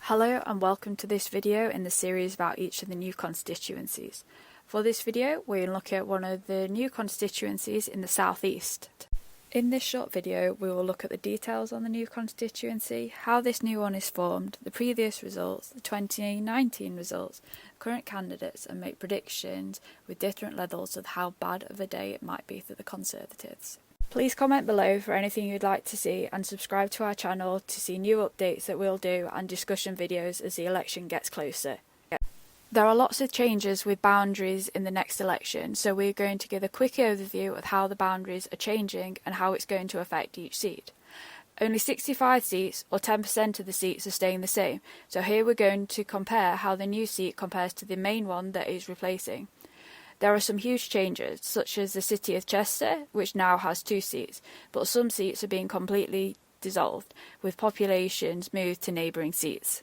Hello and welcome to this video in the series about each of the new constituencies. For this video we'll look at one of the new constituencies in the southeast. In this short video we will look at the details on the new constituency, how this new one is formed, the previous results, the 2019 results, current candidates, and make predictions with different levels of how bad of a day it might be for the Conservatives. Please comment below for anything you'd like to see and subscribe to our channel to see new updates that we'll do and discussion videos as the election gets closer. There are lots of changes with boundaries in the next election, so we're going to give a quick overview of how the boundaries are changing and how it's going to affect each seat. Only 65 seats, or 10% of the seats, are staying the same, so here we're going to compare how the new seat compares to the main one that is replacing. There are some huge changes, such as the city of Chester, which now has 2 seats, but some seats are being completely dissolved, with populations moved to neighbouring seats.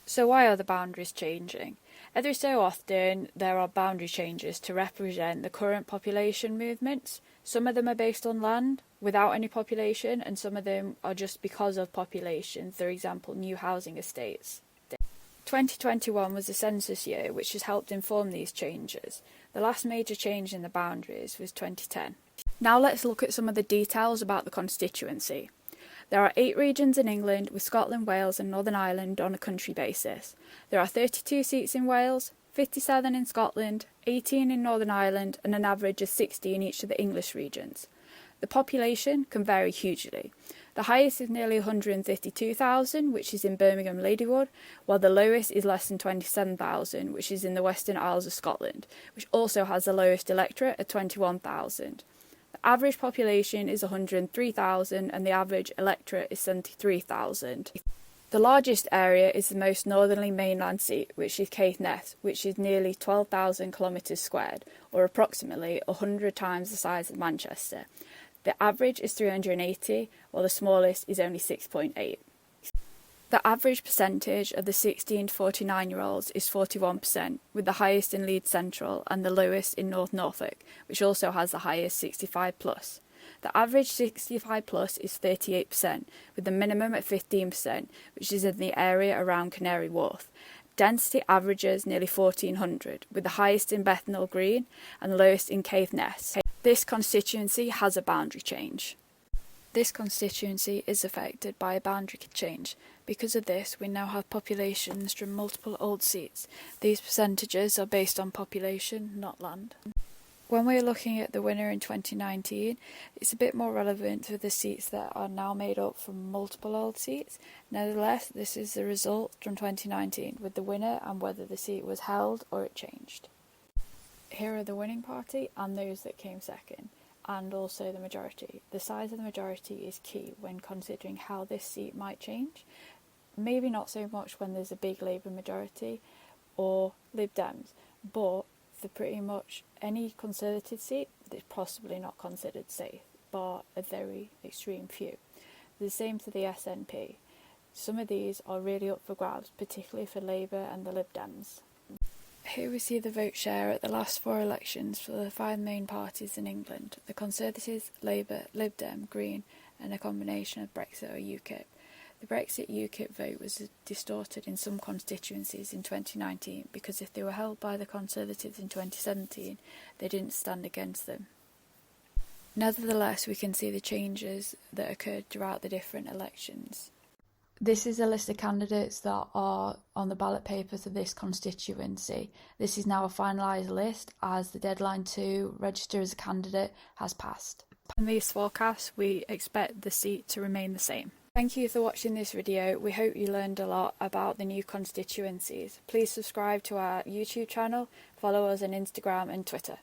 So why are the boundaries changing? Every so often there are boundary changes to represent the current population movements. Some of them are based on land, without any population, and some of them are just because of population, for example new housing estates. 2021 was a census year which has helped inform these changes. The last major change in the boundaries was 2010. Now let's look at some of the details about the constituency. There are 8 regions in England, with Scotland, Wales and Northern Ireland on a country basis. There are 32 seats in Wales, 57 in Scotland, 18 in Northern Ireland and an average of 60 in each of the English regions. The population can vary hugely. The highest is nearly 152,000, which is in Birmingham Ladywood, while the lowest is less than 27,000, which is in the Western Isles of Scotland, which also has the lowest electorate at 21,000. The average population is 103,000 and the average electorate is 73,000. The largest area is the most northerly mainland seat, which is Caithness, which is nearly 12,000 kilometres squared, or approximately 100 times the size of Manchester. The average is 380, while the smallest is only 6.8. The average percentage of the 16 to 49-year-olds is 41%, with the highest in Leeds Central and the lowest in North Norfolk, which also has the highest 65+. The average 65+ is 38%, with the minimum at 15%, which is in the area around Canary Wharf. Density averages nearly 1,400, with the highest in Bethnal Green and the lowest in Caithness. This constituency has a boundary change. This constituency is affected by a boundary change. Because of this, we now have populations from multiple old seats. These percentages are based on population, not land. When we're looking at the winner in 2019, it's a bit more relevant for the seats that are now made up from multiple old seats. Nevertheless, this is the result from 2019, with the winner and whether the seat was held or it changed. Here are the winning party and those that came second, and also the majority. The size of the majority is key when considering how this seat might change. Maybe not so much when there's a big Labour majority or Lib Dems, but for pretty much any Conservative seat, it's possibly not considered safe, bar a very extreme few. The same for the SNP. Some of these are really up for grabs, particularly for Labour and the Lib Dems. Here we see the vote share at the last 4 elections for the 5 main parties in England: the Conservatives, Labour, Lib Dem, Green and a combination of Brexit or UKIP. The Brexit UKIP vote was distorted in some constituencies in 2019 because if they were held by the Conservatives in 2017, they didn't stand against them. Nevertheless, we can see the changes that occurred throughout the different elections. This is a list of candidates that are on the ballot papers of this constituency. This is now a finalised list as the deadline to register as a candidate has passed. In these forecasts, we expect the seat to remain the same. Thank you for watching this video. We hope you learned a lot about the new constituencies. Please subscribe to our YouTube channel, follow us on Instagram and Twitter.